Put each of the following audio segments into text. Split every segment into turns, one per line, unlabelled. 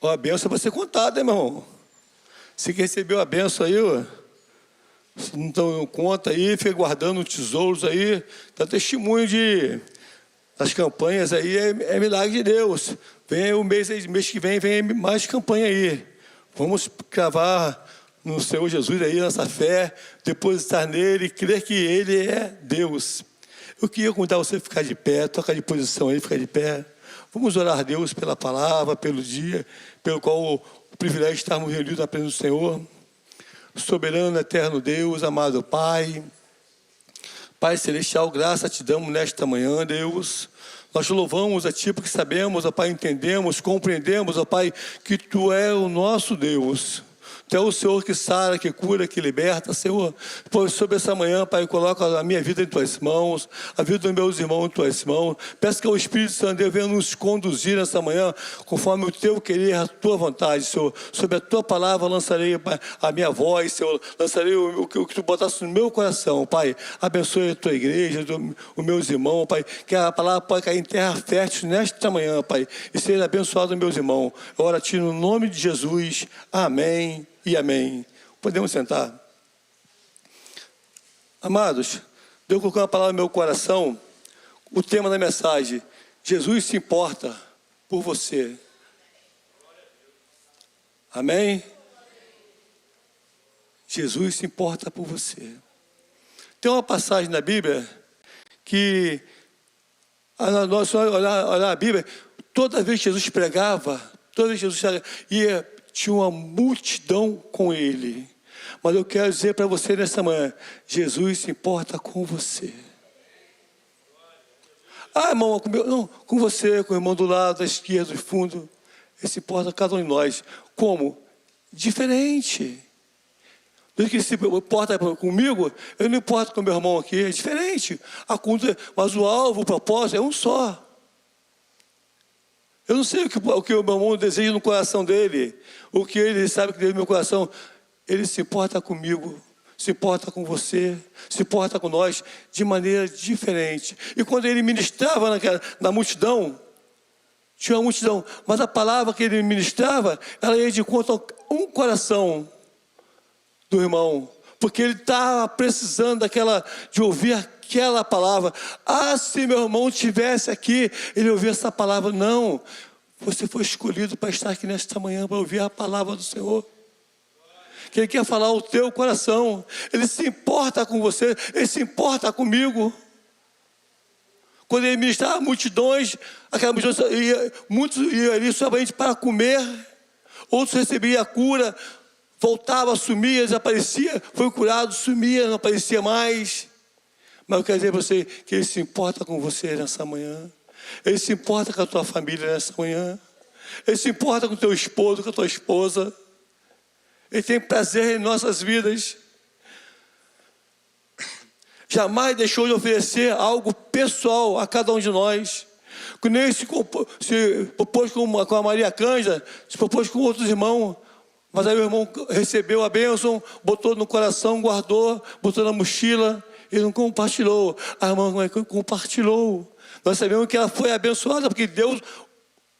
Ó, a benção vai ser contada, hein, meu irmão? Você que recebeu a benção aí, ó. Então, conta aí, fica guardando tesouros aí. Dá testemunho das campanhas aí, é milagre de Deus. Vem o mês que vem mais campanha aí. Vamos cravar no Senhor Jesus aí, nossa fé, depositar nele, crer que ele é Deus. Eu queria convidar você a ficar de pé, tocar de posição aí, ficar de pé. Vamos orar a Deus pela palavra, pelo dia, pelo qual o privilégio de estarmos reunidos na presença do Senhor. Soberano, eterno Deus, amado Pai, Pai Celestial, graça te damos nesta manhã, Deus. Nós te louvamos a Ti porque sabemos, ó Pai, entendemos, compreendemos, ó Pai, que Tu é o nosso Deus. Tu é o Senhor que sara, que cura, que liberta, Senhor. Pois sobre essa manhã, Pai, coloca a minha vida em Tuas mãos, a vida dos meus irmãos em Tuas mãos. Peço que o Espírito Santo Deus venha nos conduzir nessa manhã, conforme o Teu querer, a Tua vontade, Senhor. Sobre a Tua palavra lançarei, Pai, a minha voz, Senhor. Lançarei o que Tu botasse no meu coração, Pai. Abençoe a Tua igreja, os meus irmãos, Pai. Que a palavra pode cair em terra fértil nesta manhã, Pai. E seja abençoado, meus irmãos. Eu oro a Ti no nome de Jesus. Amém. E amém. Podemos sentar. Amados, Deus colocou uma palavra no meu coração. O tema da mensagem: Jesus se importa por você. Amém? Jesus se importa por você. Tem uma passagem na Bíblia que, nós olhar a Bíblia, toda vez que Jesus pregava, toda vez que Jesus ia, tinha uma multidão com ele. Mas eu quero dizer para você nessa manhã: Jesus se importa com você. Ah, irmão, não, com você, com o irmão do lado, da esquerda, do fundo. Ele se importa com cada um de nós. Como? Diferente. Do que ele se importa comigo, eu não importo com o meu irmão aqui. É diferente. Mas o alvo, o propósito é um só. Eu não sei o que o meu irmão deseja no coração dele, o que ele sabe que dentro do meu coração. Ele se importa comigo, se importa com você, se importa com nós de maneira diferente. E quando ele ministrava na multidão, tinha uma multidão, mas a palavra que ele ministrava, ela ia de conta a um coração do irmão, porque ele estava precisando de ouvir aquela palavra. Ah, se meu irmão estivesse aqui, ele ouvia essa palavra. Não, você foi escolhido para estar aqui nesta manhã, para ouvir a palavra do Senhor. Que Ele quer falar ao teu coração. Ele se importa com você, Ele se importa comigo. Quando Ele ministrava multidões, aquela multidão muitos iam ali somente para comer, outros recebiam a cura, voltava, sumia, desaparecia, foi curado, sumia, não aparecia mais. Mas eu quero dizer para você que Ele se importa com você nessa manhã. Ele se importa com a tua família nessa manhã. Ele se importa com o teu esposo, com a tua esposa. Ele tem prazer em nossas vidas. Jamais deixou de oferecer algo pessoal a cada um de nós. Que nem se propôs com a Maria Cândida, se propôs com outros irmãos. Mas aí o irmão recebeu a bênção, botou no coração, guardou, botou na mochila e não compartilhou. A irmã compartilhou. Nós sabemos que ela foi abençoada porque Deus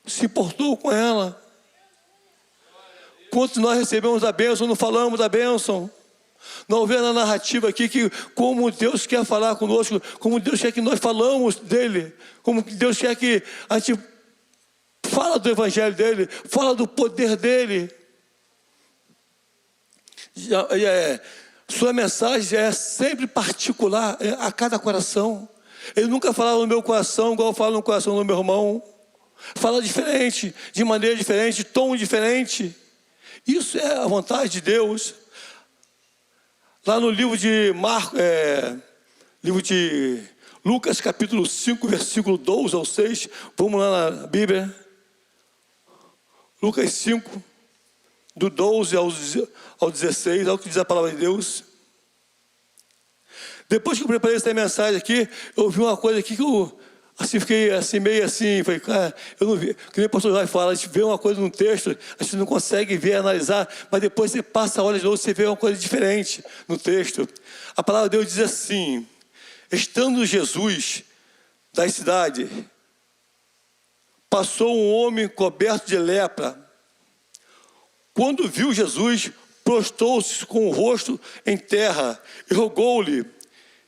se importou com ela. Quantos nós recebemos a bênção, não falamos da bênção? Não vê na narrativa aqui que como Deus quer falar conosco, como Deus quer que nós falamos dele, como Deus quer que a gente fala do evangelho dele, fala do poder dele. Sua mensagem é sempre particular a cada coração. Ele nunca fala no meu coração igual fala no coração do meu irmão. Fala diferente, de maneira diferente, de tom diferente. Isso é a vontade de Deus. Lá no livro de Lucas, capítulo 5, versículo 12 ao 6. Vamos lá na Bíblia. Lucas 5, do 12 ao 16, é o que diz a palavra de Deus. Depois que eu preparei essa mensagem aqui, eu vi uma coisa aqui que eu fiquei assim, meio assim, falei, cara, eu não vi. Que nem o pastor vai falar, a gente vê uma coisa no texto, a gente não consegue ver, analisar, mas depois você passa a olhar de novo, você vê uma coisa diferente no texto. A palavra de Deus diz assim: estando Jesus da cidade, passou um homem coberto de lepra. quando viu Jesus, prostrou-se com o rosto em terra e rogou-lhe: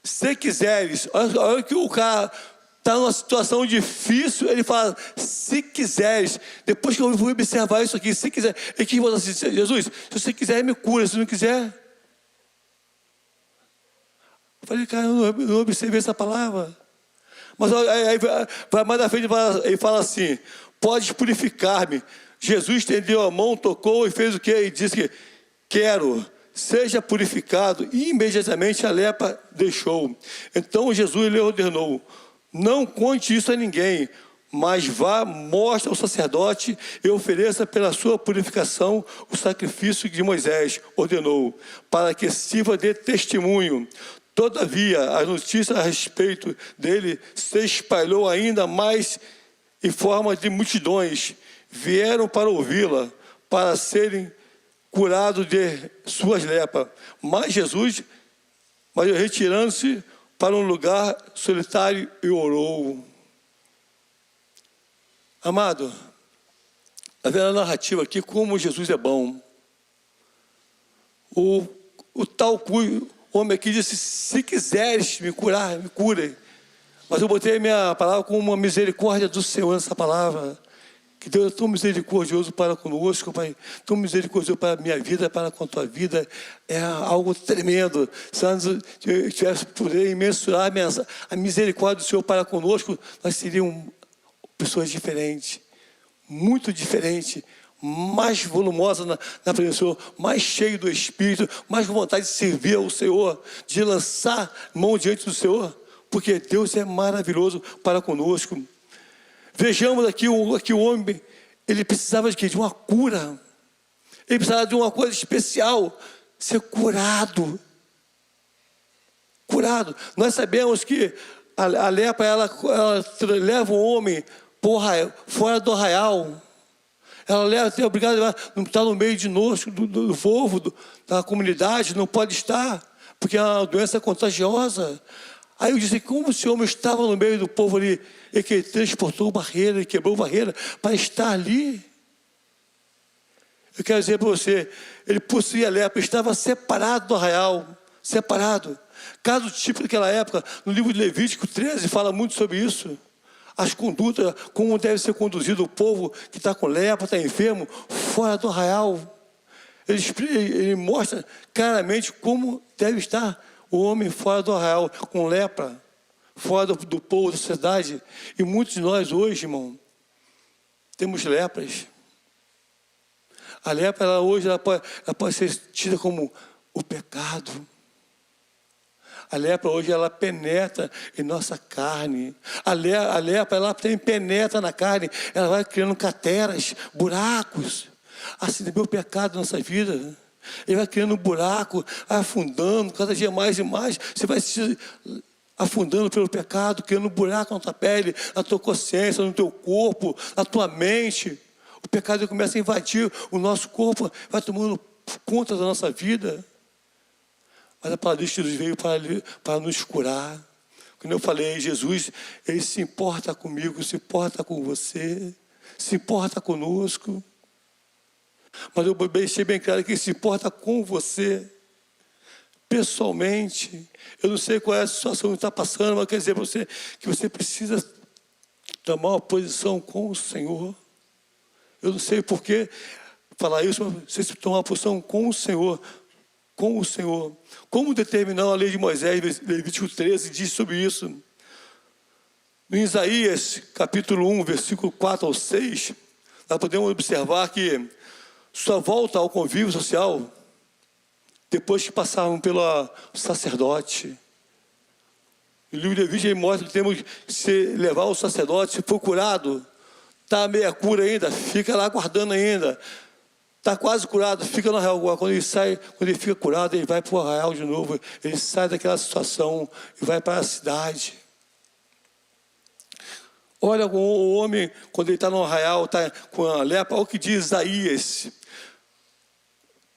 se quiseres. Olha que o cara está numa situação difícil, ele fala: se quiseres. Depois que eu fui observar isso aqui, se quiser, ele quis falar assim: Jesus, se você quiser, me cura. Se não quiser, eu falei: cara, eu não observei essa palavra. Mas aí vai mais na frente, ele fala assim: pode purificar-me. Jesus estendeu a mão, tocou e fez o quê? E disse que: quero, seja purificado. E imediatamente a lepra deixou. Então Jesus lhe ordenou: não conte isso a ninguém, mas vá, mostre ao sacerdote e ofereça pela sua purificação o sacrifício de Moisés ordenou, para que sirva de testemunho. Todavia, a notícia a respeito dele se espalhou ainda mais em forma de multidões. Vieram para ouvi-la, para serem curados de suas lepras. Mas Jesus, retirando-se para um lugar solitário, e orou. Amado, está vendo a narrativa aqui, como Jesus é bom. O tal homem aqui disse: se quiseres me curar, me cure. Mas eu botei a minha palavra como uma misericórdia do Senhor nessa palavra. Que Deus é tão misericordioso para conosco, Pai. Tão misericordioso para a minha vida, para com a tua vida. É algo tremendo. Se nós tivéssemos poder mensurar a misericórdia do Senhor para conosco, nós seríamos pessoas diferentes. Muito diferentes. Mais volumosa na presença do Senhor, mais cheio do Espírito, mais com vontade de servir ao Senhor, de lançar mão diante do Senhor, porque Deus é maravilhoso para conosco. Vejamos aqui o homem, ele precisava de quê? De uma cura. Ele precisava de uma coisa especial, ser curado. Curado. Nós sabemos que a lepra, ela leva o homem fora do arraial. Ela é obrigada a não estar no meio de nós, do povo, da comunidade, não pode estar, porque é uma doença contagiosa. Aí eu disse: como esse homem estava no meio do povo ali, e que transportou barreira, e quebrou barreira para estar ali. Eu quero dizer para você, ele possuía lepra, estava separado do arraial, separado. Caso típico daquela época, no livro de Levítico 13, fala muito sobre isso. As condutas, como deve ser conduzido o povo que está com lepra, está enfermo, fora do arraial. Ele mostra claramente como deve estar o homem fora do arraial, com lepra, fora do povo, da sociedade. E muitos de nós hoje, irmão, temos lepras. A lepra, hoje, ela pode ser tida como o pecado. A lepra hoje, ela penetra em nossa carne. A lepra, ela penetra na carne. Ela vai criando crateras, buracos. Assim também o pecado na nossa vida. Ele vai criando um buraco, afundando, cada dia mais e mais. Você vai se afundando pelo pecado, criando um buraco na tua pele, na tua consciência, no teu corpo, na tua mente. O pecado começa a invadir o nosso corpo, vai tomando conta da nossa vida. Mas a palavra de Jesus veio para nos curar. Quando eu falei, Jesus, ele se importa comigo, se importa com você, se importa conosco. Mas eu deixei bem claro que ele se importa com você, pessoalmente. Eu não sei qual é a situação que está passando, mas quero dizer para você que você precisa tomar uma posição com o Senhor. Eu não sei por que falar isso, mas você precisa tomar uma posição com o Senhor. Com o Senhor. Como determinou a lei de Moisés, Levítico 13, diz sobre isso. No Isaías, capítulo 1, versículo 4 ao 6, nós podemos observar que só volta ao convívio social depois que passaram pelo sacerdote. O livro de Levítico ele mostra que temos que levar o sacerdote, se for curado, está meia cura ainda, fica lá aguardando ainda. Está quase curado, fica no arraial. Quando ele fica curado, ele vai para o arraial de novo. Ele sai daquela situação e vai para a cidade. Olha o homem, quando ele está no arraial, está com a lepra, olha o que diz Isaías,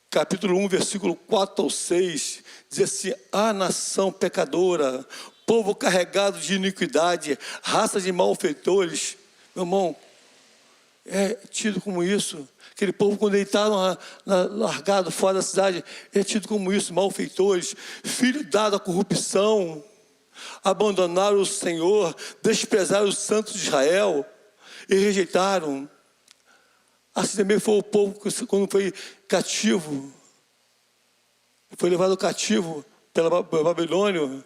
capítulo 1, versículo 4 ao 6. Diz assim: a nação pecadora, povo carregado de iniquidade, raça de malfeitores. Meu irmão, é tido como isso. Aquele povo, quando ele está largado fora da cidade, é tido como isso, malfeitores, filho dado à corrupção, abandonaram o Senhor, desprezaram os santos de Israel e rejeitaram. Assim também foi o povo quando foi cativo, foi levado cativo pela Babilônia,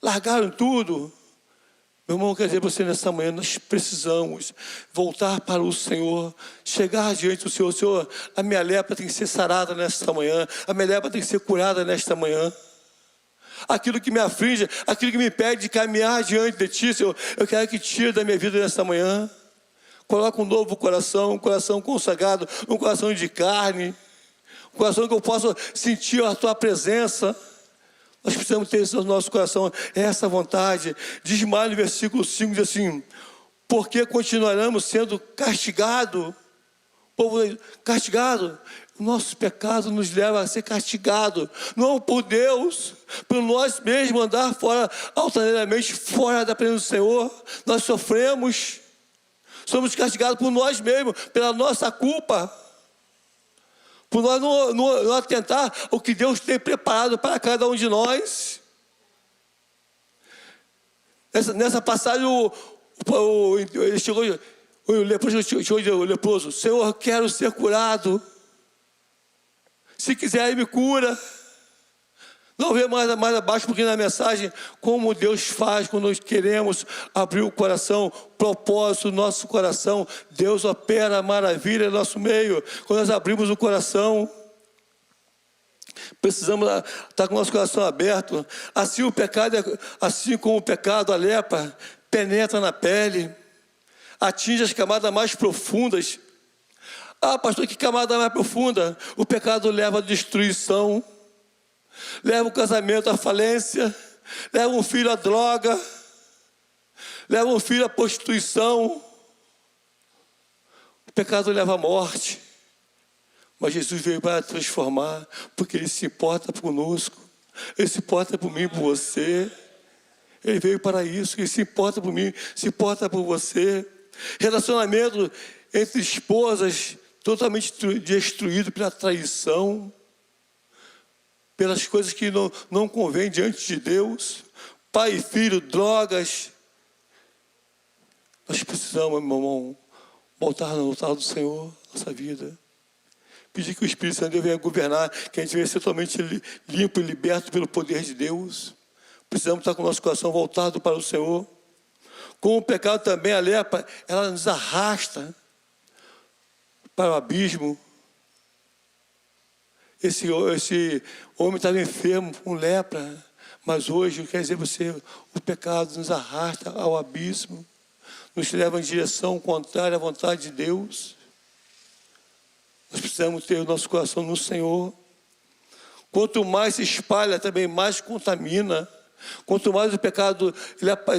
largaram tudo. Meu irmão, quer dizer, você nessa manhã, nós precisamos voltar para o Senhor, chegar diante do Senhor. Senhor, a minha lepra tem que ser sarada nesta manhã, a minha lepra tem que ser curada nesta manhã. Aquilo que me aflige, aquilo que me impede de caminhar diante de Ti, Senhor, eu quero que tire da minha vida nesta manhã. Coloca um novo coração, um coração consagrado, um coração de carne, um coração que eu possa sentir a Tua presença. Nós precisamos ter isso no nosso coração, essa vontade. Diz mais no versículo 5, diz assim: porque continuaremos sendo castigados, povo castigado. O nosso pecado nos leva a ser castigado, não por Deus, por nós mesmos andar fora, altaneiramente fora da presença do Senhor. Nós sofremos, somos castigados por nós mesmos, pela nossa culpa, por nós não atentar o que Deus tem preparado para cada um de nós. Nessa passagem, ele chegou, o leproso: Senhor, quero ser curado. Se quiser, me cura. Não vê mais abaixo, porque na mensagem, como Deus faz quando nós queremos abrir o coração, propósito do nosso coração, Deus opera maravilha no nosso meio. Quando nós abrimos o coração, precisamos estar com o nosso coração aberto. Assim como o pecado, a lepra, penetra na pele, atinge as camadas mais profundas. Ah, pastor, que camada mais profunda? O pecado leva à destruição, leva o casamento à falência, leva um filho à droga, leva um filho à prostituição. O pecado leva à morte. Mas Jesus veio para transformar, porque Ele se importa conosco, Ele se importa por mim e por você. Ele veio para isso, Ele se importa por mim, se importa por você. Relacionamento entre esposas totalmente destruído pela traição, pelas coisas que não convêm diante de Deus. Pai e filho, drogas. Nós precisamos, meu irmão, voltar no altar do Senhor, nossa vida. Pedir que o Espírito Santo venha governar, que a gente venha ser totalmente limpo e liberto pelo poder de Deus. Precisamos estar com o nosso coração voltado para o Senhor. Com o pecado também, a lepra, ela nos arrasta para o abismo. Esse homem estava enfermo com lepra, mas hoje, quer dizer você, o pecado nos arrasta ao abismo, nos leva em direção contrária à vontade de Deus. Nós precisamos ter o nosso coração no Senhor. Quanto mais se espalha, também mais contamina. Quanto mais o pecado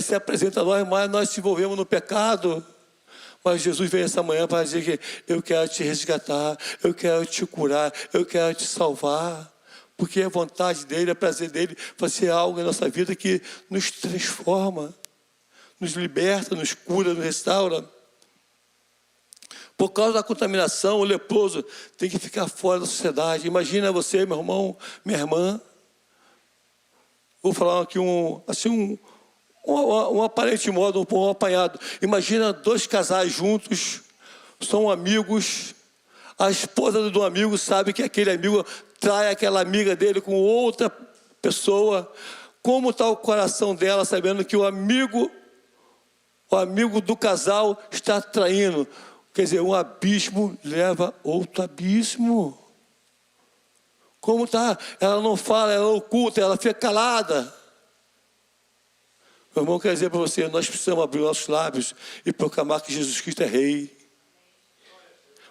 se apresenta a nós, mais nós se envolvemos no pecado. Mas Jesus veio essa manhã para dizer que eu quero te resgatar, eu quero te curar, eu quero te salvar. Porque é vontade dEle, é prazer dEle fazer algo em nossa vida que nos transforma, nos liberta, nos cura, nos restaura. Por causa da contaminação, o leproso tem que ficar fora da sociedade. Imagina você, meu irmão, minha irmã. Vou falar aqui um aparente modo, um apanhado. Imagina dois casais juntos, são amigos. A esposa do amigo sabe que aquele amigo trai aquela amiga dele com outra pessoa. Como está o coração dela, sabendo que o amigo do casal está traindo? Quer dizer, um abismo leva outro abismo. Como está? Ela não fala, ela oculta, ela fica calada. Meu irmão, quer dizer para você, nós precisamos abrir nossos lábios e proclamar que Jesus Cristo é Rei.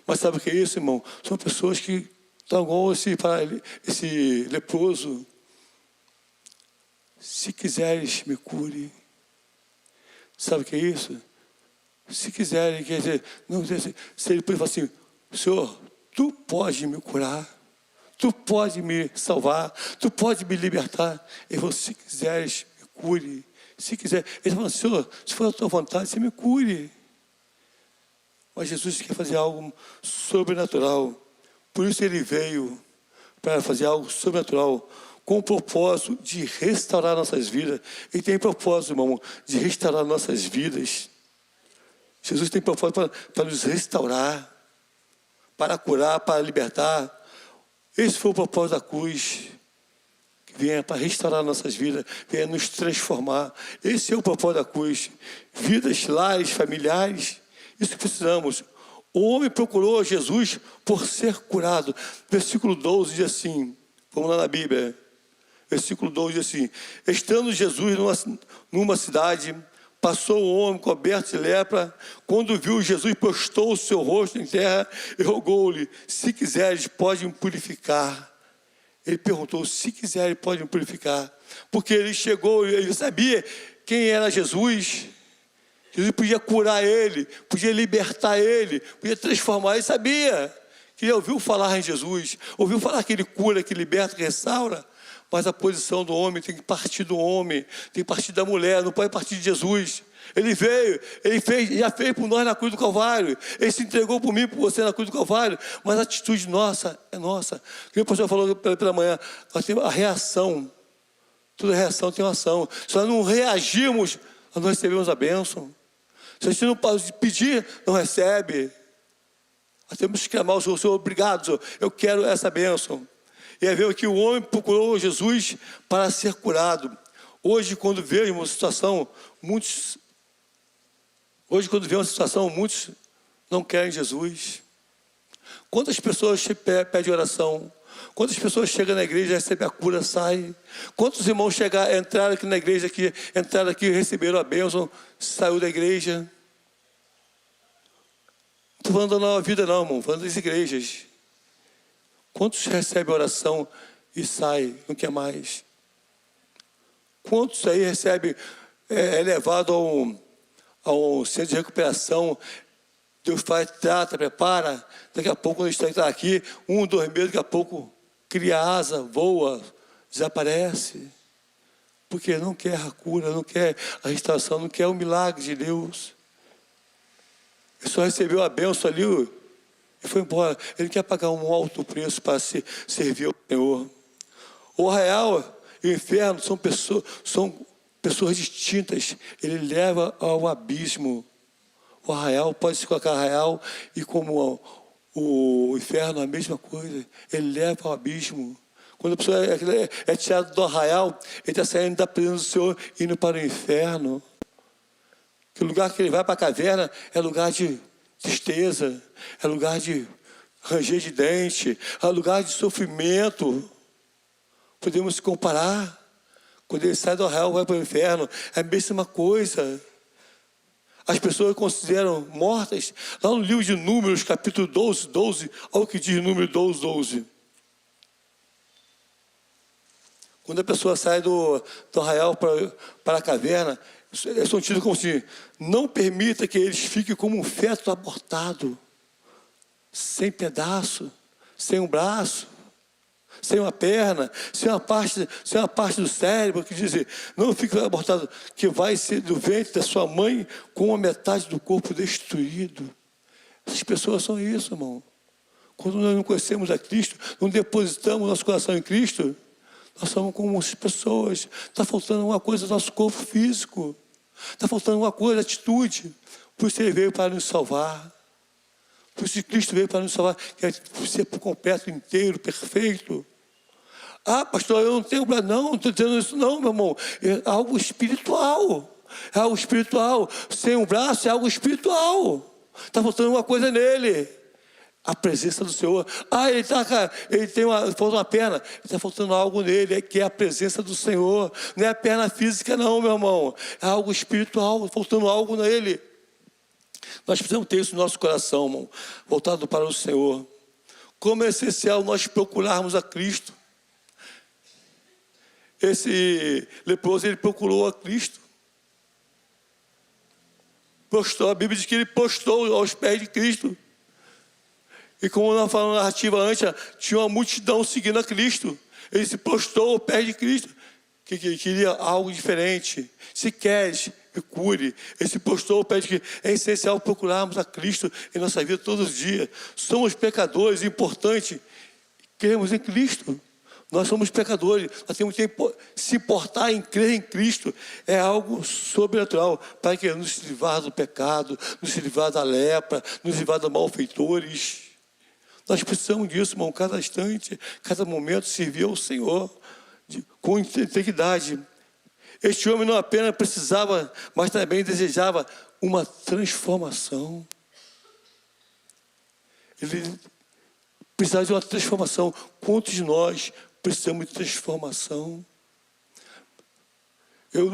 Mas sabe o que é isso, irmão? São pessoas que estão igual esse leproso. Se quiseres, me cure. Sabe o que é isso? Se quiserem, quer dizer, não, se ele pode falar assim: Senhor, tu pode me curar, tu pode me salvar, tu pode me libertar. E você, se quiseres, me cure. Se quiser, ele fala: Senhor, se for a tua vontade, você me cure. Mas Jesus quer fazer algo sobrenatural. Por isso ele veio para fazer algo sobrenatural, com o propósito de restaurar nossas vidas. Ele tem propósito, irmão, de restaurar nossas vidas. Jesus tem propósito para nos restaurar, para curar, para libertar. Esse foi o propósito da cruz, que venha para restaurar nossas vidas, venha nos transformar. Esse é o propósito da cruz. Vidas, lares, familiares, isso que precisamos. O homem procurou Jesus por ser curado. Versículo 12 diz assim, vamos lá na Bíblia. Versículo 12 diz assim: estando Jesus numa cidade, passou um homem coberto de lepra. Quando viu Jesus, postou o seu rosto em terra e rogou-lhe: se quiseres, pode me purificar. Ele perguntou: se quiser, pode me purificar. Porque ele chegou, ele sabia quem era Jesus. Jesus podia curar ele, podia libertar ele, podia transformar. Ele sabia que ele ouviu falar em Jesus, ouviu falar que ele cura, que liberta, que restaura. Mas a posição do homem tem que partir do homem, tem que partir da mulher, não pode partir de Jesus. Ele veio, ele fez, já fez por nós na cruz do Calvário. Ele se entregou por mim, por você na cruz do Calvário. Mas a atitude nossa é nossa. O pastor falou pela manhã, nós temos a reação. Toda reação tem uma ação. Se nós não reagirmos, nós não recebemos a bênção. Se a gente não pedir, não recebe. Nós temos que clamar ao Senhor: Senhor, obrigado, Senhor, eu quero essa bênção. E aí veio que o homem procurou Jesus para ser curado. Hoje, quando vemos uma situação, muitos não querem Jesus. Quantas pessoas pedem oração? Quantas pessoas chegam na igreja, recebem a cura, saem? Quantos irmãos entraram aqui na igreja, entraram aqui, receberam a bênção, saiu da igreja? Não estou falando da nova vida não, irmão, falando das igrejas. Quantos recebem oração e saem, não quer mais? Quantos aí recebem, é levado a um centro de recuperação? Deus faz, trata, prepara. Daqui a pouco, quando a gente está aqui, 1, 2 meses, daqui a pouco cria asa, voa, desaparece. Porque não quer a cura, não quer a restauração, não quer o milagre de Deus. Ele só recebeu a bênção ali e foi embora. Ele quer pagar um alto preço para servir ao Senhor. O arraial e o inferno são pessoas distintas. Ele leva ao abismo. O arraial pode se colocar arraial, e como o inferno, a mesma coisa. Ele leva ao abismo. Quando a pessoa é tirada do arraial, ele está saindo da presença do Senhor, indo para o inferno. Que o lugar que ele vai para a caverna é lugar de tristeza, é lugar de ranger de dente, é lugar de sofrimento. Podemos se comparar. Quando ele sai do arraial, vai para o inferno, é a mesma coisa. As pessoas consideram mortas. Lá no livro de Números, capítulo 12, olha o que diz Número 12. Quando a pessoa sai do arraial para a caverna, eles são tidos como assim: não permita que eles fiquem como um feto abortado, sem pedaço, sem um braço, sem uma perna, sem uma parte do cérebro. Quer dizer, não fique abortado, que vai ser do ventre da sua mãe com a metade do corpo destruído. Essas pessoas são isso, irmão. Quando nós não conhecemos a Cristo, não depositamos nosso coração em Cristo, nós somos como essas pessoas. Está faltando alguma coisa no nosso corpo físico. Está faltando alguma coisa, atitude. Por isso ele veio para nos salvar. Por isso Cristo veio para nos salvar, quer ser por completo, inteiro, perfeito. Ah, pastor, eu não tenho braço. Não estou dizendo isso não, meu irmão. É algo espiritual. É algo espiritual. Sem um braço é algo espiritual. Está faltando uma coisa nele. A presença do Senhor. Ah, ele falta uma perna. Está faltando algo nele, que é a presença do Senhor. Não é a perna física não, meu irmão. É algo espiritual, faltando algo nele. Nós precisamos ter isso no nosso coração, irmão, voltado para o Senhor. Como é essencial nós procurarmos a Cristo. Esse leproso, ele procurou a Cristo. A Bíblia diz que ele postou aos pés de Cristo. E como nós falamos na narrativa antes, tinha uma multidão seguindo a Cristo. Ele se postou aos pés de Cristo. que queria algo diferente. Se queres, me cure. Esse pastor pede que é essencial procurarmos a Cristo em nossa vida todos os dias. Somos pecadores, importante. Cremos em Cristo. Nós somos pecadores. Nós temos que se importar em crer em Cristo. É algo sobrenatural para que nos livrar do pecado, nos livrar da lepra, nos livrar dos malfeitores. Nós precisamos disso, irmão, cada instante, cada momento, servir ao Senhor com integridade. Este homem não apenas precisava, mas também desejava uma transformação. Ele precisava de uma transformação. Quantos de nós precisamos de transformação? Eu,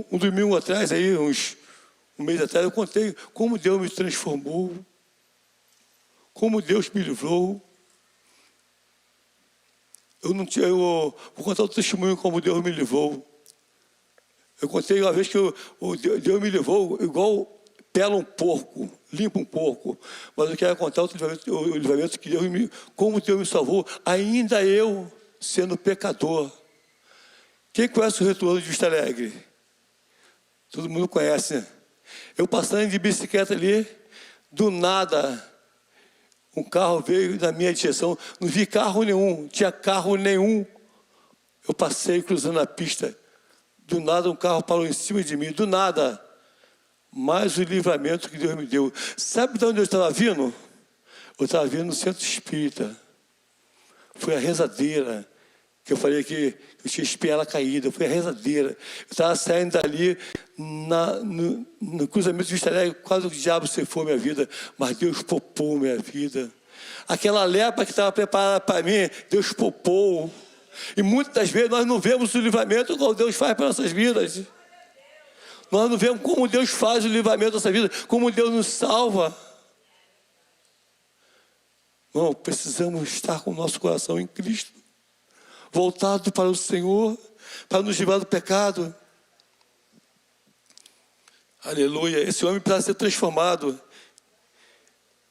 um domingo atrás, um mês atrás, eu contei como Deus me transformou, como Deus me livrou. Eu vou contar o testemunho como Deus me livrou. Eu contei uma vez que Deus me levou igual pela um porco, limpa um porco. Mas eu quero contar o livramento que como Deus me salvou, ainda eu sendo pecador. Quem conhece o retorno de Vista Alegre? Todo mundo conhece, né? Eu passando de bicicleta ali, do nada, um carro veio na minha direção, não vi carro nenhum, não tinha carro nenhum. Eu passei cruzando a pista, do nada um carro parou em cima de mim, do nada. Mais o livramento que Deus me deu. Sabe de onde eu estava vindo? Eu estava vindo no centro espírita. Foi a rezadeira, que eu falei que eu tinha espinhela caída, foi a rezadeira. Eu estava saindo dali, no cruzamento de Vista Alegre, quase o diabo ceifou minha vida, mas Deus poupou minha vida. Aquela lepra que estava preparada para mim, Deus poupou. E muitas das vezes nós não vemos o livramento como Deus faz para nossas vidas. Nós não vemos como Deus faz o livramento da nossa vida, como Deus nos salva. Não, precisamos estar com o nosso coração em Cristo, voltado para o Senhor, para nos livrar do pecado. Aleluia. Esse homem precisa ser transformado.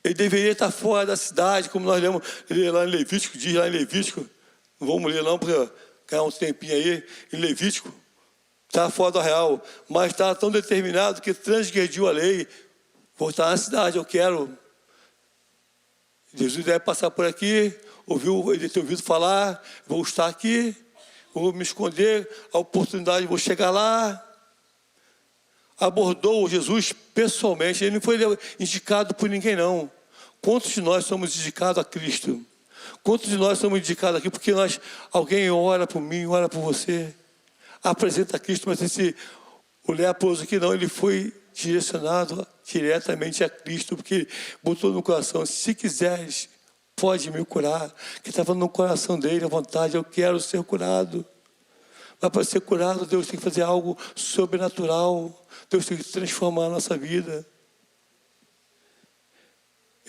Ele deveria estar fora da cidade, como nós lemos lá em Levítico, diz lá em Levítico. Não vamos ler não, para ganhar um tempinho aí. Em Levítico, estava fora do arraial, mas estava tão determinado que transgrediu a lei. Voltar na cidade, eu quero. Jesus deve passar por aqui, ele ter ouvido falar, vou estar aqui, vou me esconder, a oportunidade, vou chegar lá. Abordou Jesus pessoalmente, ele não foi indicado por ninguém não. Quantos de nós somos indicados a Cristo? Quantos de nós somos indicados aqui porque alguém ora por mim, ora por você, apresenta a Cristo, mas o leproso aqui não, ele foi direcionado diretamente a Cristo, porque ele botou no coração, se quiseres, pode me curar, que estava no coração dele, a vontade, eu quero ser curado. Mas para ser curado, Deus tem que fazer algo sobrenatural, Deus tem que transformar a nossa vida.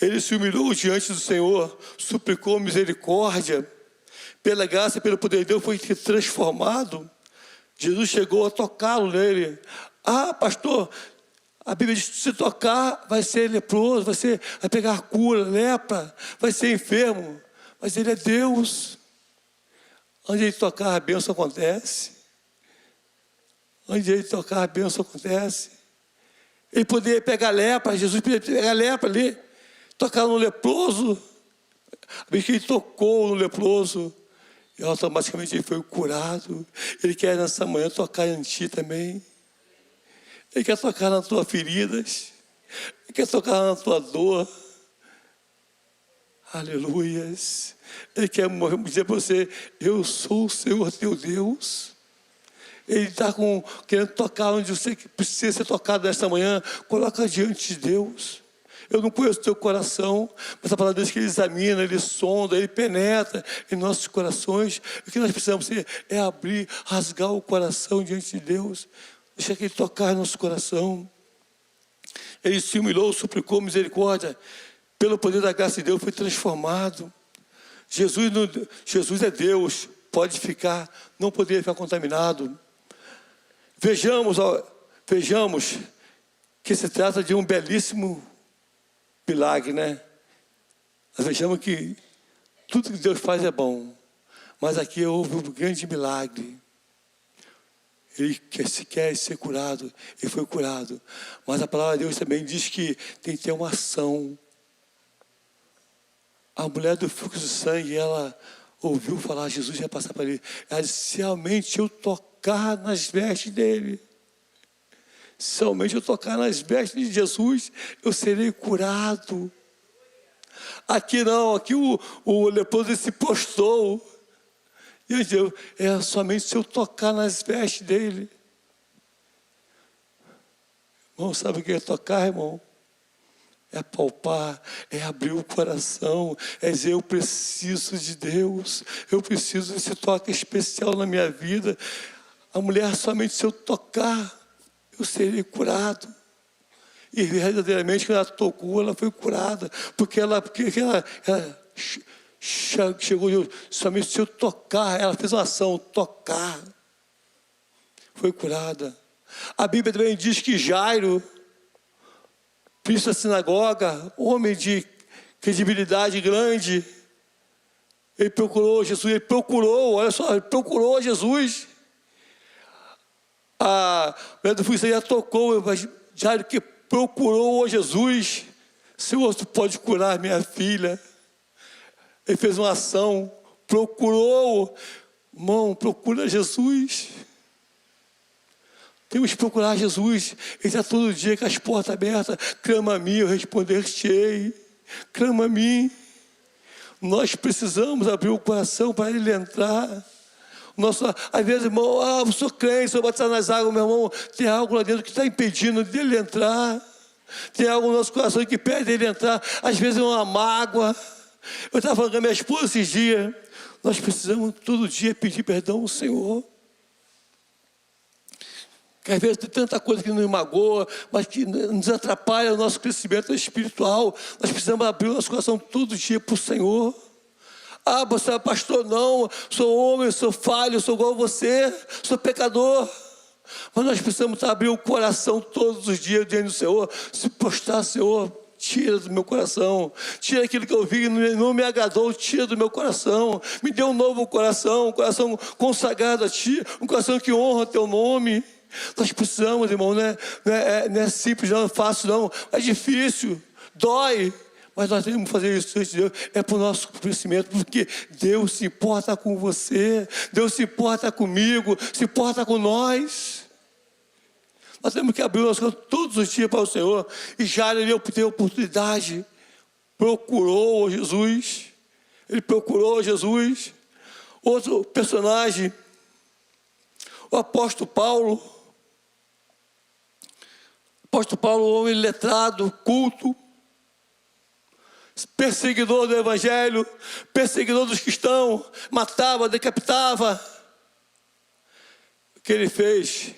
Ele se humilhou diante do Senhor, suplicou misericórdia, pela graça e pelo poder de Deus foi transformado. Jesus chegou a tocá-lo nele. Ah, pastor, a Bíblia diz que se tocar vai ser leproso, vai pegar cura, lepra, vai ser enfermo. Mas ele é Deus. Onde ele tocar, a bênção acontece. Onde ele tocar, a bênção acontece. Ele poderia pegar lepra, Jesus poderia pegar lepra ali, tocar no leproso. A Bíblia diz que ele tocou no leproso e automaticamente ele foi curado. Ele quer nessa manhã tocar em ti também. Ele quer tocar nas tuas feridas. Ele quer tocar na tua dor. Aleluias. Ele quer dizer para você, eu sou o Senhor teu Deus. Ele está querendo tocar onde você precisa ser tocado nesta manhã. Coloca diante de Deus. Eu não conheço o teu coração, mas a palavra de Deus que ele examina, ele sonda, ele penetra em nossos corações. O que nós precisamos é abrir, rasgar o coração diante de Deus. Deixa que ele tocar no nosso coração. Ele se humilhou, suplicou misericórdia. Pelo poder da graça de Deus foi transformado. Jesus é Deus, pode ficar, não poderia ficar contaminado. Vejamos que se trata de um belíssimo milagre, né? Nós vejamos que tudo que Deus faz é bom, mas aqui houve um grande milagre. Ele quer ser curado. Ele foi curado. Mas a palavra de Deus também diz que tem que ter uma ação. A mulher do fluxo de sangue, ela ouviu falar, Jesus ia passar para ele. Ela disse, se realmente eu tocar nas vestes dele, se realmente eu tocar nas vestes de Jesus, eu serei curado. Aqui não, aqui o leproso se postou. E eu disse, somente se eu tocar nas vestes dele. Irmão, sabe o que é tocar, irmão? É palpar, é abrir o coração, é dizer, eu preciso de Deus, eu preciso desse toque especial na minha vida. A mulher, somente se eu tocar, eu serei curado. E verdadeiramente, quando ela tocou, ela foi curada. Porque ela chegou, somente se eu tocar, ela fez uma ação, tocar. Foi curada. A Bíblia também diz que Jairo, príncipe da sinagoga, homem de credibilidade grande, ele procurou Jesus, olha só, ele procurou Jesus. A mulher do fluxo já tocou, Jairo que procurou Jesus. Senhor, tu pode curar minha filha. Ele fez uma ação, procurou. Irmão, procura Jesus. Temos que procurar Jesus. Ele está todo dia com as portas abertas. Clama a mim, eu responder-te-ei. Clama a mim. Nós precisamos abrir o coração para ele entrar. Às vezes, irmão, eu sou crente, sou batizado nas águas, meu irmão, tem algo lá dentro que está impedindo dele entrar. Tem algo no nosso coração que impede ele entrar. Às vezes é uma mágoa. Eu estava falando com a minha esposa esses dias. Nós precisamos todo dia pedir perdão ao Senhor. Que às vezes tem tanta coisa que nos magoa, mas que nos atrapalha o nosso crescimento espiritual. Nós precisamos abrir o nosso coração todo dia para o Senhor. Você é pastor? Não, sou homem, sou falho, sou igual a você, sou pecador. Mas nós precisamos abrir o coração todos os dias diante do Senhor, se postrar, Senhor, tira do meu coração, tira aquilo que eu vi, não me agradou, tira do meu coração, me dê um novo coração, um coração consagrado a Ti, um coração que honra o Teu nome. Nós precisamos, irmão, não é simples, não é fácil, não, é difícil, dói. Mas nós temos que fazer isso, Deus, é para o nosso crescimento, porque Deus se importa com você, Deus se importa comigo, se importa com nós. Nós temos que abrir o nosso coração todos os dias para o Senhor. E Jairo, ele teve a oportunidade, procurou Jesus. Ele procurou Jesus. Outro personagem, o apóstolo Paulo. Apóstolo Paulo, homem letrado, culto, perseguidor do evangelho, perseguidor dos cristãos, matava, decapitava. O que ele fez?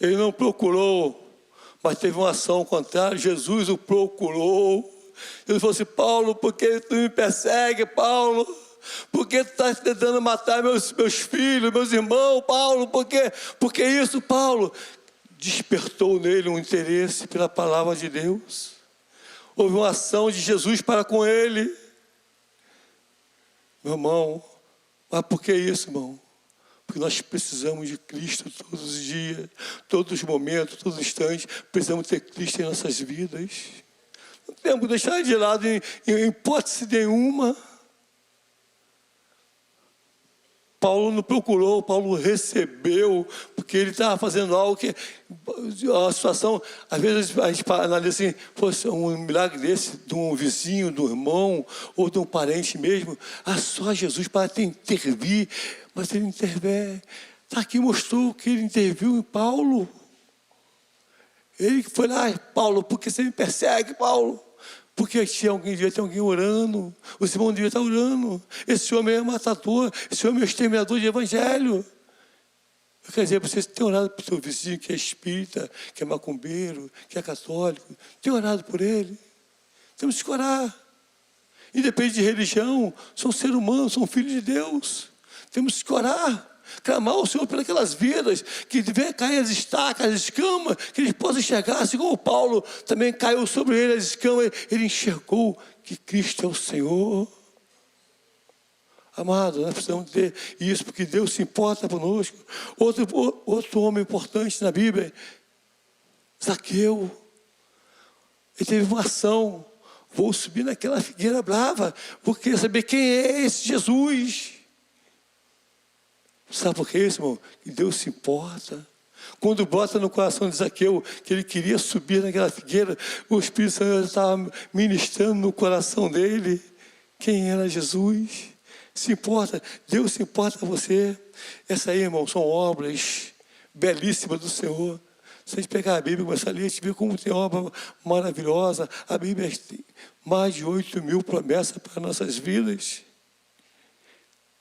Ele não procurou, mas teve uma ação contrária. Jesus o procurou. Ele falou assim, Paulo, por que tu me persegue, Paulo? Por que tu estás tentando matar meus filhos, meus irmãos, Paulo? Por que isso, Paulo? Despertou nele um interesse pela palavra de Deus. Houve uma ação de Jesus para com ele. Meu irmão, mas por que isso, irmão? Porque nós precisamos de Cristo todos os dias, todos os momentos, todos os instantes. Precisamos ter Cristo em nossas vidas. Não temos que deixar de lado em hipótese nenhuma. Paulo não procurou, Paulo recebeu, porque ele estava fazendo algo que a situação, às vezes a gente analisa assim, fosse um milagre desse, de um vizinho, de um irmão, ou de um parente mesmo, só Jesus para intervir, mas ele intervém. Está aqui, mostrou que ele interviu em Paulo. Ele foi lá, Paulo, por que você me persegue, Paulo? Porque devia ter alguém orando, o irmão devia estar orando. Esse homem é matador, esse homem é exterminador de evangelho. Quer dizer, você tem orado para o seu vizinho que é espírita, que é macumbeiro, que é católico, tem orado por ele. Temos que orar. Independente de religião, são seres humanos, são filhos de Deus. Temos que orar. Clamar ao Senhor pelas vidas, que venha cair as estacas, as escamas, que eles possam enxergar, assim como Paulo também caiu sobre ele as escamas, ele enxergou que Cristo é o Senhor. Amado, nós precisamos ter isso, porque Deus se importa conosco. Outro homem importante na Bíblia, Zaqueu, ele teve uma ação. Vou subir naquela figueira brava, vou querer saber quem é esse Jesus. Sabe por que isso, irmão? Que Deus se importa. Quando bota no coração de Zaqueu que ele queria subir naquela figueira, o Espírito Santo estava ministrando no coração dele quem era Jesus. Se importa, Deus se importa com você. Essa aí, irmão, são obras belíssimas do Senhor. Se a gente pegar a Bíblia e começar a ler, a gente vê como tem obra maravilhosa. A Bíblia tem mais de 8.000 promessas para nossas vidas.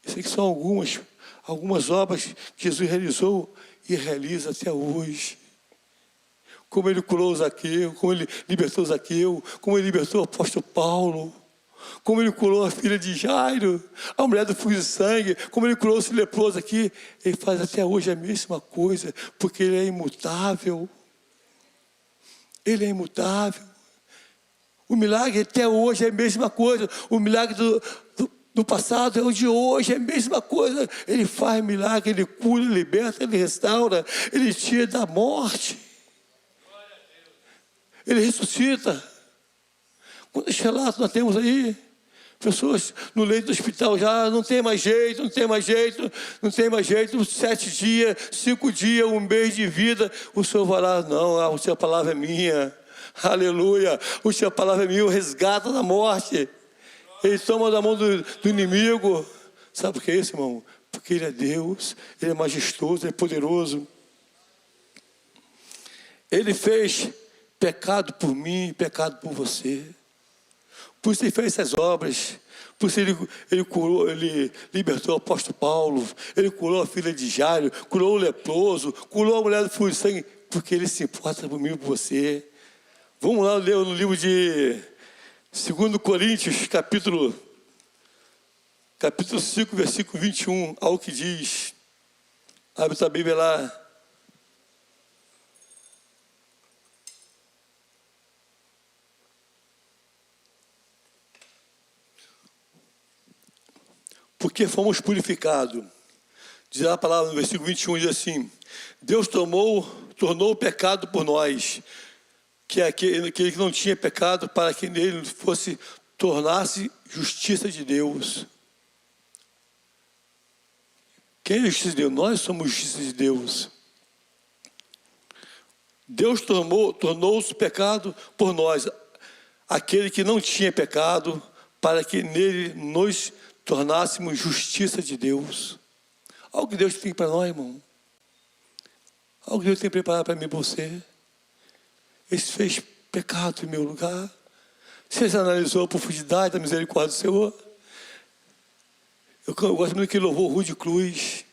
Isso aqui são algumas obras que Jesus realizou e realiza até hoje. Como ele curou Zaqueu, como ele libertou Zaqueu, como ele libertou o apóstolo Paulo, como ele curou a filha de Jairo, a mulher do fluxo de sangue, como ele curou esse leproso aqui. Ele faz até hoje a mesma coisa, porque ele é imutável. Ele é imutável. O milagre até hoje é a mesma coisa. O milagre do passado é o de hoje, é a mesma coisa. Ele faz milagre, ele cura, ele liberta, ele restaura, ele tira da morte. Ele ressuscita. Quantos relatos nós temos aí? Pessoas no leito do hospital já não tem mais jeito, não tem mais jeito, não tem mais jeito. 7 dias, 5 dias, 1 mês de vida. O Senhor vai lá, não, a sua palavra é minha. Aleluia. A sua palavra é minha, o resgata da morte. Ele toma da mão do inimigo. Sabe por que é isso, irmão? Porque Ele é Deus, Ele é majestoso, Ele é poderoso. Ele fez pecado por mim, pecado por você. Por isso Ele fez essas obras. Por isso ele curou, Ele libertou o apóstolo Paulo. Ele curou a filha de Jairo, curou o leproso, curou a mulher do fluxo de sangue. Porque Ele se importa por mim e por você. Vamos lá ler no livro de 2 Coríntios, capítulo 5, versículo 21, ao que diz. Abre tua Bíblia lá. Porque fomos purificados. Diz a palavra no versículo 21, diz assim: Deus tornou o pecado por nós, que aquele que não tinha pecado, para que nele tornasse justiça de Deus. Quem é a justiça de Deus? Nós somos justiça de Deus. Deus tornou o pecado por nós, aquele que não tinha pecado, para que nele nos tornássemos justiça de Deus. Algo que Deus tem para nós, irmão. Algo que Deus tem preparado para mim e para você. Ele fez pecado em meu lugar. Você já analisou a profundidade da misericórdia do Senhor? Eu gosto muito daquele louvor Rude Cruz.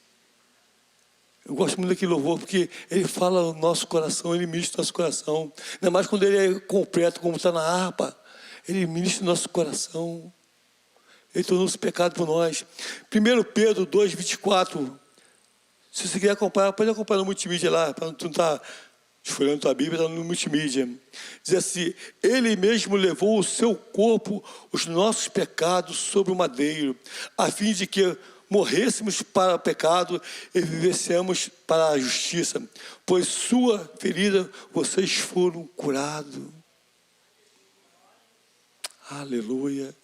Eu gosto muito daquele louvor porque ele fala no nosso coração, ele ministra no nosso coração. Ainda mais quando ele é completo, como está na harpa. Ele ministra no nosso coração. Ele tornou-se pecado por nós. 1 Pedro 2, 24. Se você quiser acompanhar, pode acompanhar no multimídia lá, para não estar esfolhando tua Bíblia, está no multimídia. Diz assim: Ele mesmo levou o seu corpo, os nossos pecados, sobre o madeiro, a fim de que morrêssemos para o pecado e vivêssemos para a justiça. Pois sua ferida vocês foram curados. Aleluia.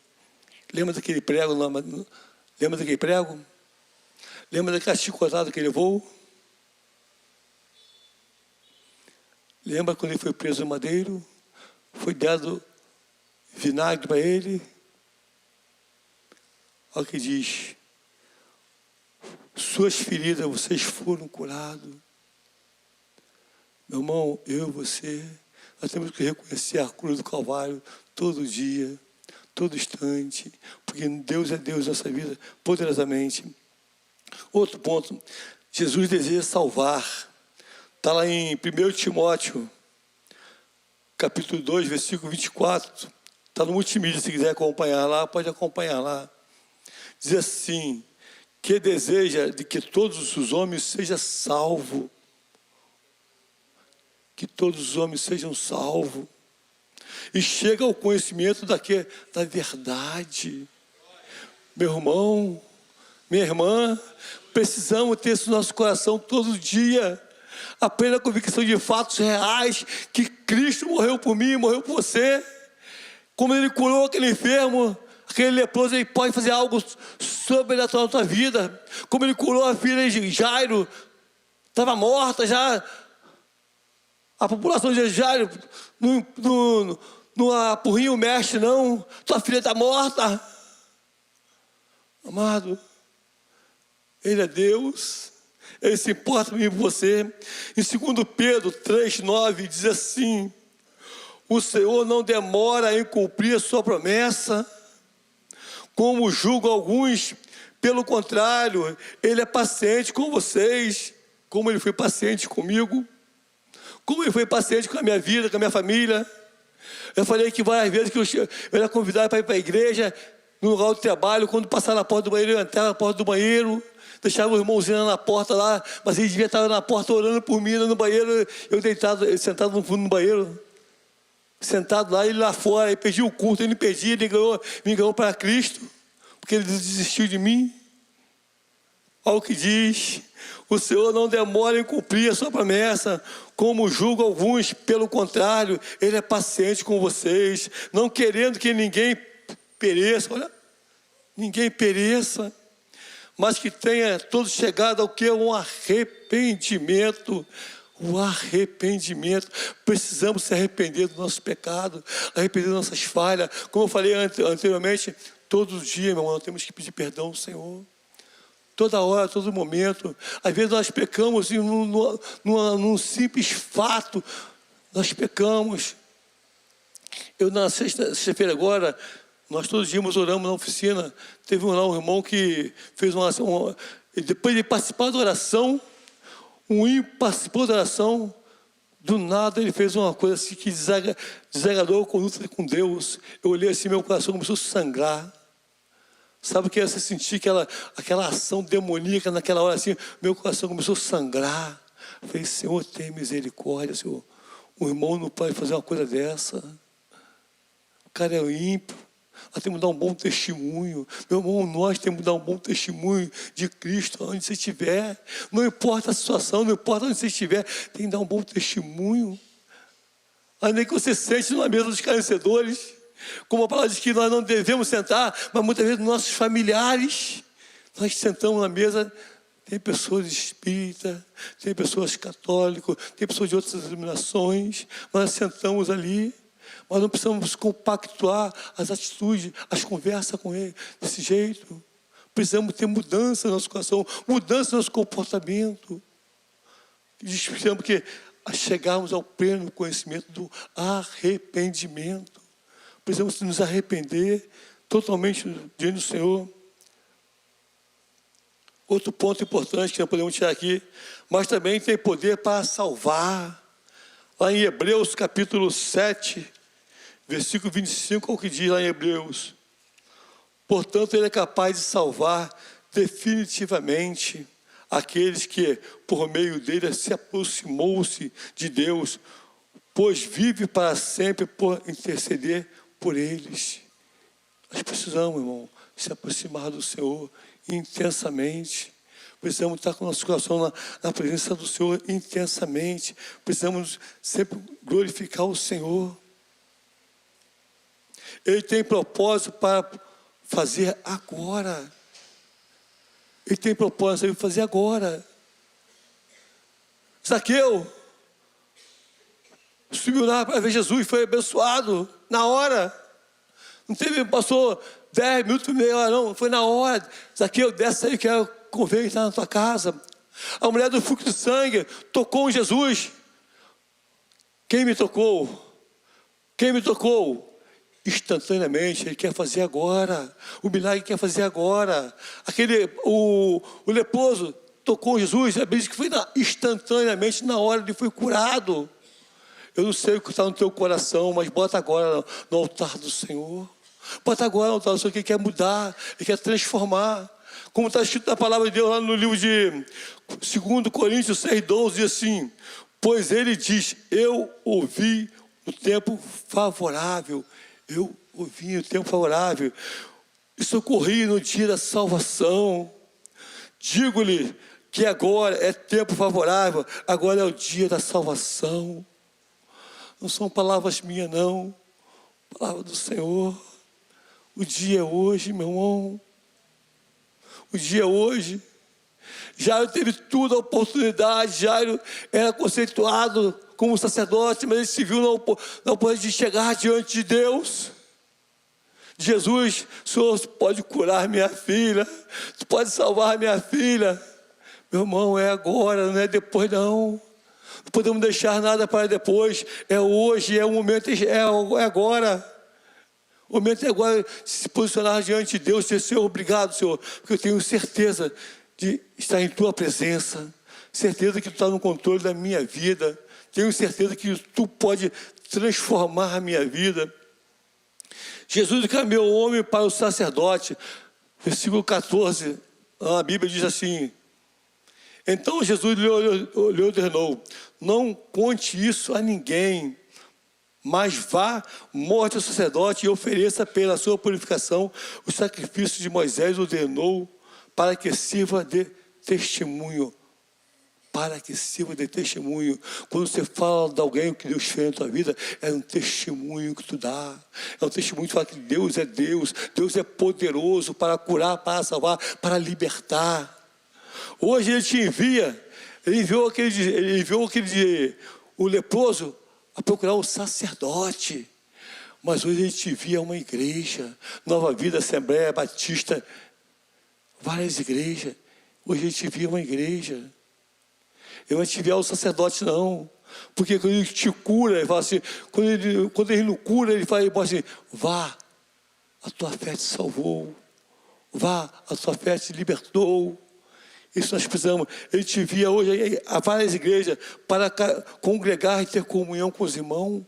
Lembra daquele prego? Lembra daquele prego? Lembra daquela chicotada que ele levou? Lembra quando ele foi preso no madeiro? Foi dado vinagre para ele? Olha o que diz: suas feridas vocês foram curados. Meu irmão, eu e você, nós temos que reconhecer a cruz do Calvário todo dia, todo instante, porque Deus é Deus na nossa vida, poderosamente. Outro ponto, Jesus deseja salvar. Está lá em 1 Timóteo, capítulo 2, versículo 24. Está no multimídia, se quiser acompanhar lá, pode acompanhar lá. Diz assim: que deseja de que todos os homens sejam salvos. Que todos os homens sejam salvos. E chega ao conhecimento da verdade. Meu irmão, minha irmã, precisamos ter isso no nosso coração todo dia. A plena convicção de fatos reais, que Cristo morreu por mim, morreu por você. Como Ele curou aquele enfermo, aquele leproso, Ele pode fazer algo sobrenatural na tua vida. Como Ele curou a filha de Jairo, estava morta já. A população de Jairo não apurrinha o mestre, não. Tua filha está morta. Amado, Ele é Deus. Ele se importa por mim e por você. Em 2 Pedro 3,9 diz assim: o Senhor não demora em cumprir a sua promessa, como julgam alguns. Pelo contrário, Ele é paciente com vocês, como Ele foi paciente comigo, como Ele foi paciente com a minha vida, com a minha família. Eu falei que várias vezes que eu era convidado para ir para a igreja, no lugar do trabalho, quando passava na porta do banheiro, eu entrava na porta do banheiro, deixava o irmãozinho na porta lá, mas ele devia estar na porta orando por mim, no banheiro, eu deitado, sentado no fundo do banheiro, sentado lá, ele lá fora, ele perdia o culto, ele não perdia, ele me ganhou para Cristo, porque ele desistiu de mim. Olha o que diz: o Senhor não demora em cumprir a sua promessa, como julga alguns, pelo contrário, Ele é paciente com vocês, não querendo que ninguém pereça, olha, ninguém pereça, mas que tenha todos chegado ao que? Um arrependimento. O arrependimento. Precisamos se arrepender do nosso pecado, arrepender das nossas falhas. Como eu falei anteriormente, todos os dias, meu irmão, temos que pedir perdão ao Senhor. Toda hora, todo momento. Às vezes nós pecamos num simples fato. Nós pecamos. Eu na sexta-feira agora, nós todos os dias oramos na oficina. Teve um irmão que fez uma oração. Depois de participar da oração, um ímpio participou da oração. Do nada ele fez uma coisa assim que desagradou a conduta com Deus. Eu olhei assim, meu coração começou a sangrar. Sabe o que é você sentir aquela ação demoníaca naquela hora assim? Meu coração começou a sangrar. Eu falei: Senhor, tem misericórdia, Senhor. O irmão não pode fazer uma coisa dessa. O cara é ímpio. Nós temos que dar um bom testemunho. Meu irmão, nós temos que dar um bom testemunho de Cristo onde você estiver. Não importa a situação, não importa onde você estiver, tem que dar um bom testemunho. Ainda que você sente na mesa dos escarnecedores. Como a palavra diz que nós não devemos sentar, mas muitas vezes nossos familiares, nós sentamos na mesa, tem pessoas espíritas, tem pessoas católicas, tem pessoas de outras denominações, nós sentamos ali, mas não precisamos compactuar as atitudes, as conversas com ele desse jeito. Precisamos ter mudança no nosso coração, mudança no nosso comportamento. Precisamos que chegarmos ao pleno conhecimento do arrependimento. Precisamos nos arrepender totalmente diante do Senhor. Outro ponto importante que não podemos tirar aqui, mas também tem poder para salvar. Lá em Hebreus capítulo 7, versículo 25, é o que diz lá em Hebreus: portanto, Ele é capaz de salvar definitivamente aqueles que, por meio dele, se aproximou-se de Deus, pois vive para sempre por interceder por eles. Nós precisamos, irmão, se aproximar do Senhor intensamente. Precisamos estar com o nosso coração na presença do Senhor intensamente. Precisamos sempre glorificar o Senhor. Ele tem propósito para fazer agora. Ele tem propósito para fazer agora. Zaqueu subiu lá para ver Jesus, foi abençoado na hora. Não teve, passou 10 minutos, meia hora, não. Foi na hora. Zaqueu, desce aí, quero convém estar na tua casa. A mulher do fluxo de sangue tocou em Jesus. Quem me tocou? Quem me tocou? Instantaneamente, Ele quer fazer agora. O milagre quer fazer agora. O leproso tocou em Jesus, a Bíblia diz que foi instantaneamente, na hora ele foi curado. Eu não sei o que está no teu coração, mas bota agora no altar do Senhor. Bota agora no altar do Senhor, que Ele quer mudar, Ele quer transformar. Como está escrito na palavra de Deus lá no livro de 2 Coríntios 6,12, diz assim: pois Ele diz, eu ouvi no tempo favorável. Eu ouvi no tempo favorável. E socorri no dia da salvação. Digo-lhe que agora é tempo favorável, agora é o dia da salvação. Não são palavras minhas, não. Palavra do Senhor. O dia é hoje, meu irmão. O dia é hoje. Jairo teve toda a oportunidade. Jairo era conceituado como sacerdote, mas ele se viu na oportunidade de chegar diante de Deus. Jesus, o Senhor pode curar minha filha, tu pode salvar minha filha. Meu irmão, é agora, não é depois não. Não podemos deixar nada para depois. É hoje, é o momento, é agora. O momento é agora de se posicionar diante de Deus e dizer: Senhor, obrigado, Senhor, porque eu tenho certeza de estar em tua presença, certeza que tu está no controle da minha vida, tenho certeza que tu pode transformar a minha vida. Jesus encaminhou o homem para o sacerdote. Versículo 14, a Bíblia diz assim: então Jesus lhe ordenou: não conte isso a ninguém, mas vá, mostre ao sacerdote e ofereça pela sua purificação o sacrifício de Moisés ordenou, para que sirva de testemunho. Para que sirva de testemunho. Quando você fala de alguém o que Deus fez na tua vida, é um testemunho que tu dá. É um testemunho que fala que Deus é Deus. Deus é poderoso para curar, para salvar, para libertar. Hoje Ele te envia. Ele enviou o leproso a procurar o sacerdote. Mas hoje Ele te envia uma igreja. Nova Vida, Assembleia Batista. Várias igrejas. Hoje Ele te envia uma igreja. Ele não te enviar o sacerdote, não. Porque quando Ele te cura, Ele fala assim, quando ele não cura, Ele fala assim: vá, a tua fé te salvou. Vá, a tua fé te libertou. Isso nós precisamos. Ele te envia hoje a várias igrejas para congregar e ter comunhão com os irmãos.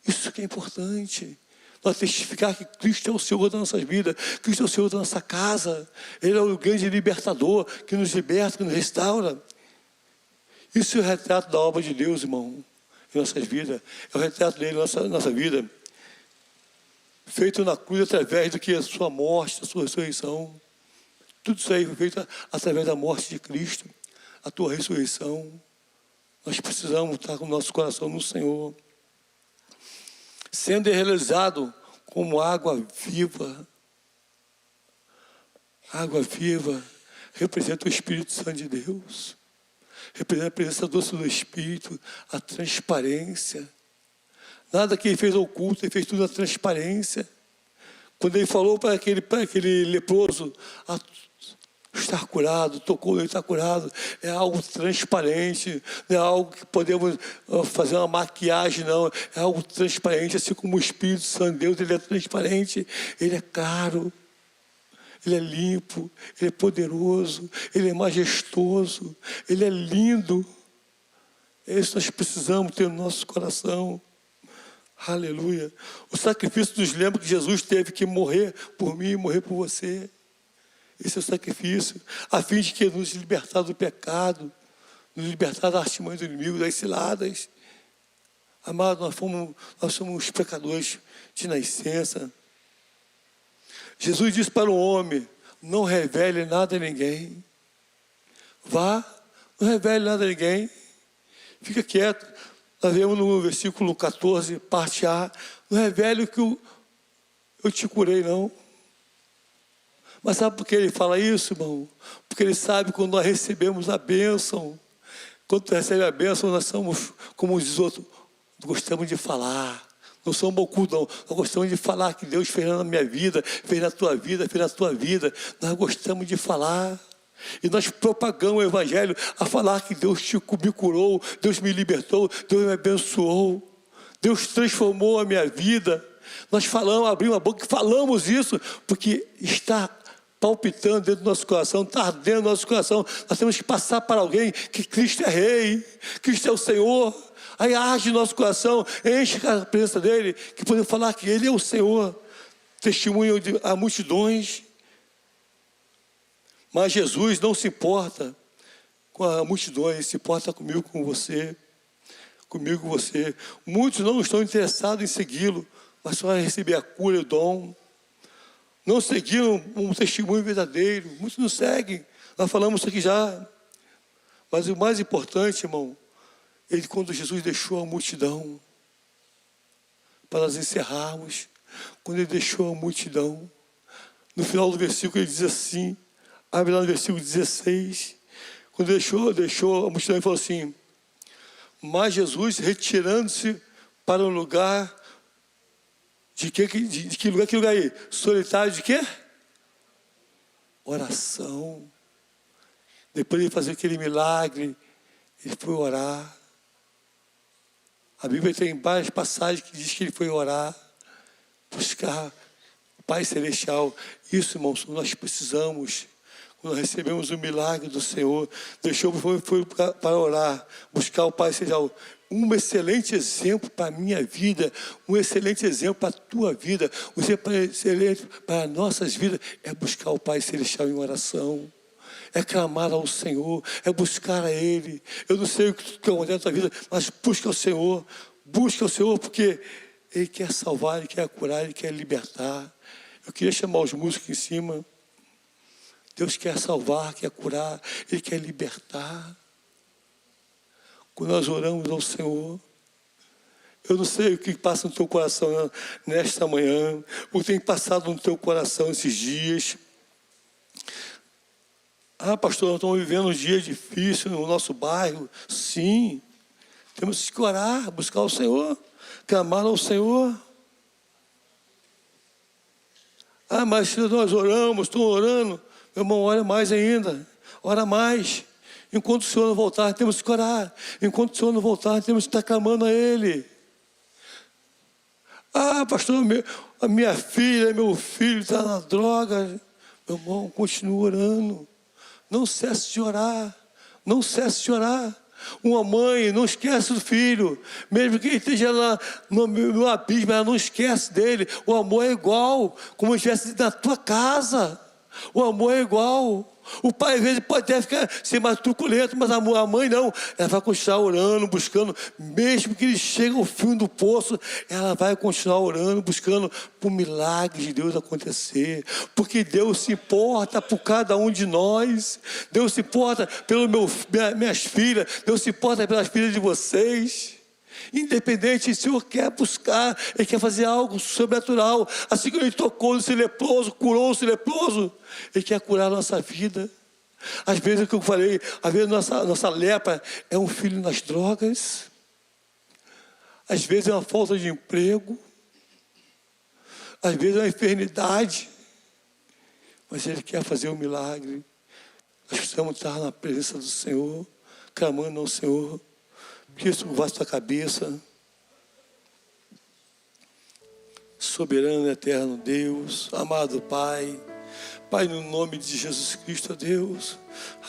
Isso que é importante. Nós testificar que Cristo é o Senhor das nossas vidas, Cristo é o Senhor da nossa casa. Ele é o grande libertador que nos liberta, que nos restaura. Isso é o retrato da obra de Deus, irmão, em nossas vidas. É o retrato dele em nossa vida. Feito na cruz através do que a sua morte, a sua ressurreição. Tudo isso aí foi feito através da morte de Cristo, a tua ressurreição. Nós precisamos estar com o nosso coração no Senhor. Sendo realizado como água viva. Água viva representa o Espírito Santo de Deus. Representa a presença doce do Espírito, a transparência. Nada que Ele fez oculto, Ele fez tudo na transparência. Quando Ele falou para aquele leproso estar curado, tocou, ele está curado, é algo transparente, não é algo que podemos fazer uma maquiagem, não, é algo transparente, assim como o Espírito Santo de Deus, Ele é transparente, Ele é claro, Ele é limpo, Ele é poderoso, Ele é majestoso, Ele é lindo. É isso que nós precisamos ter no nosso coração. Aleluia. O sacrifício nos lembra que Jesus teve que morrer por mim e morrer por você. Esse é o sacrifício, a fim de que nos libertar do pecado, nos libertar da artimanha do inimigo, das ciladas. Amado, nós somos pecadores de nascença. Jesus disse para o homem: não revele nada a ninguém. Vá, não revele nada a ninguém. Fica quieto. Nós vemos no versículo 14, parte A: não revele o que eu te curei, não. Mas sabe por que ele fala isso, irmão? Porque ele sabe que quando nós recebemos a bênção, quando tu recebe a bênção, nós somos, como os outros, gostamos de falar. Não somos ocultos, não. Nós gostamos de falar que Deus fez na minha vida, fez na tua vida, fez na tua vida. Nós gostamos de falar. E nós propagamos o Evangelho a falar que Deus me curou, Deus me libertou, Deus me abençoou. Deus transformou a minha vida. Nós falamos, abrimos a boca e falamos isso, porque está palpitando dentro do nosso coração, está ardendo no nosso coração. Nós temos que passar para alguém que Cristo é Rei, Cristo é o Senhor. Aí arde nosso coração, enche a presença dEle, que podemos falar que Ele é o Senhor. Testemunho a multidões. Mas Jesus não se importa com a multidão, Ele se importa comigo, com você. Comigo, com você. Muitos não estão interessados em segui-lo, mas só em receber a cura e o dom. não seguiram um testemunho verdadeiro. Muitos não seguem. Nós falamos isso aqui já. Mas o mais importante, irmão, quando Jesus deixou a multidão, para nós encerrarmos, quando ele deixou a multidão, no final do versículo ele diz assim, abre lá no versículo 16, quando deixou a multidão, ele falou assim, mas Jesus, retirando-se para um lugar, de que lugar? Que lugar aí? Solitário de quê? Oração. Depois de fazer aquele milagre, ele foi orar. A Bíblia tem várias passagens que diz que ele foi orar, buscar o Pai Celestial. Isso, irmãos, nós precisamos. Quando recebemos o milagre do Senhor, foi para orar, buscar o Pai Celestial. Um excelente exemplo para a minha vida, um excelente exemplo para a tua vida, um excelente para as nossas vidas, é buscar o Pai Celestial em oração. É clamar ao Senhor, é buscar a Ele. Eu não sei o que acontece na tua vida, mas busca o Senhor porque Ele quer salvar, Ele quer curar, Ele quer libertar. Eu queria chamar os músicos em cima. Deus quer salvar, quer curar, Ele quer libertar. Quando nós oramos ao Senhor, eu não sei o que passa no teu coração nesta manhã, o que tem passado no teu coração esses dias. Ah, pastor, nós estamos vivendo um dia difícil no nosso bairro. Sim, temos que orar, buscar o Senhor, clamar ao Senhor. Ah, mas se nós oramos, estou orando, meu irmão, ora mais ainda, ora mais. Enquanto o Senhor não voltar, temos que orar. Enquanto o Senhor não voltar, temos que estar clamando a Ele. Ah, pastor, a minha filha, meu filho está na droga. Meu irmão, continue orando. Não cesse de orar. Não cesse de orar. Uma mãe não esquece do filho. Mesmo que ele esteja lá no abismo, ela não esquece dele. O amor é igual, como se estivesse na tua casa. O amor é igual. O pai às vezes pode até ser mais truculento, mas a mãe não. Ela vai continuar orando, buscando. Mesmo que ele chegue ao fim do poço, ela vai continuar orando, buscando por milagres de Deus acontecer. Porque Deus se importa por cada um de nós. Deus se importa pelas minhas filhas. Deus se importa pelas filhas de vocês. Independente, o Senhor quer buscar, Ele quer fazer algo sobrenatural. Assim como Ele tocou nesse leproso, curou esse leproso, Ele quer curar a nossa vida. Às vezes, o que eu falei, às vezes nossa lepra é um filho nas drogas, às vezes é uma falta de emprego, às vezes é uma enfermidade, mas Ele quer fazer um milagre. Nós precisamos estar na presença do Senhor, clamando ao Senhor. Que isso vá à tua cabeça. Soberano e eterno Deus, amado Pai. Pai, no nome de Jesus Cristo, Deus,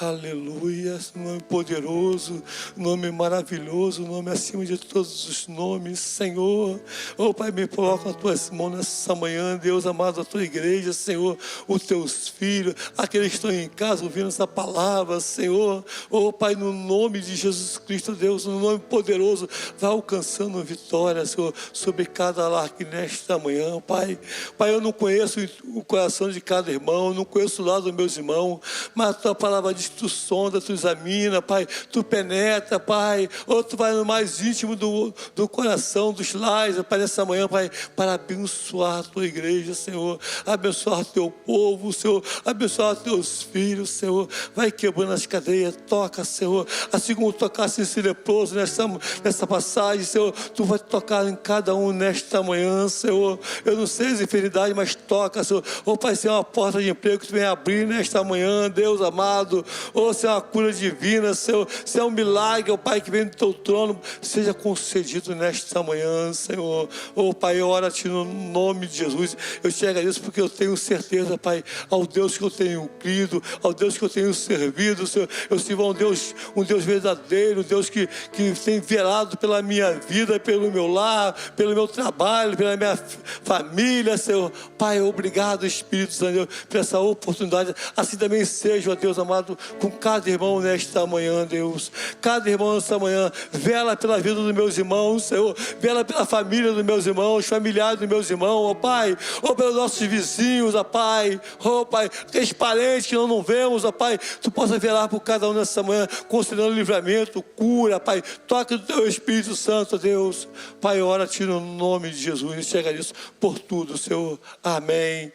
aleluia, nome poderoso, nome maravilhoso, nome acima de todos os nomes, Senhor. Oh, Pai, me coloca nas tuas mãos nessa manhã, Deus amado, a tua igreja, Senhor, os teus filhos, aqueles que estão em casa ouvindo essa palavra, Senhor. Oh, Pai, no nome de Jesus Cristo, Deus, no nome poderoso, vai alcançando vitória, Senhor, sobre cada lar aqui nesta manhã, Pai. Pai, eu não conheço o coração de cada irmão, não conheço o lado dos meus irmãos, mas a tua palavra diz que tu sonda, tu examina, Pai, tu penetra, Pai, ou tu vai no mais íntimo do coração dos lares, Pai, nessa manhã, Pai, para abençoar a tua igreja, Senhor, abençoar o teu povo, Senhor, abençoar os teus filhos, Senhor, vai quebrando as cadeias, toca, Senhor, assim como tocasse esse leproso nessa passagem, Senhor, tu vai tocar em cada um nesta manhã, Senhor, eu não sei as enfermidades, mas toca, Senhor, ou Pai, se é uma porta de emprego que tu vem abrir nesta manhã, Deus amado, ou se é uma cura divina, Senhor, se é um milagre, ó Pai, que vem do teu trono, seja concedido nesta manhã, Senhor. Ó Pai, eu oro-te no nome de Jesus, eu te agradeço porque eu tenho certeza, Pai, ao Deus que eu tenho crido, ao Deus que eu tenho servido, Senhor, eu sirvo um Deus verdadeiro, um Deus que tem velado pela minha vida, pelo meu lar, pelo meu trabalho, pela minha família, Senhor. Pai, obrigado, Espírito Santo, pela essa oportunidade. Assim também seja, ó Deus amado, com cada irmão nesta manhã, Deus. Cada irmão nesta manhã, vela pela vida dos meus irmãos, Senhor. Vela pela família dos meus irmãos, familiares dos meus irmãos, ó Pai. Ó pelos nossos vizinhos, ó Pai. Ó Pai, aqueles parentes que nós não vemos, ó Pai. Tu possa velar por cada um nessa manhã, concedendo livramento, cura, Pai. Toque do Teu Espírito Santo, ó Deus. Pai, ora-te no nome de Jesus. Eu te agradeço por tudo, Senhor. Amém.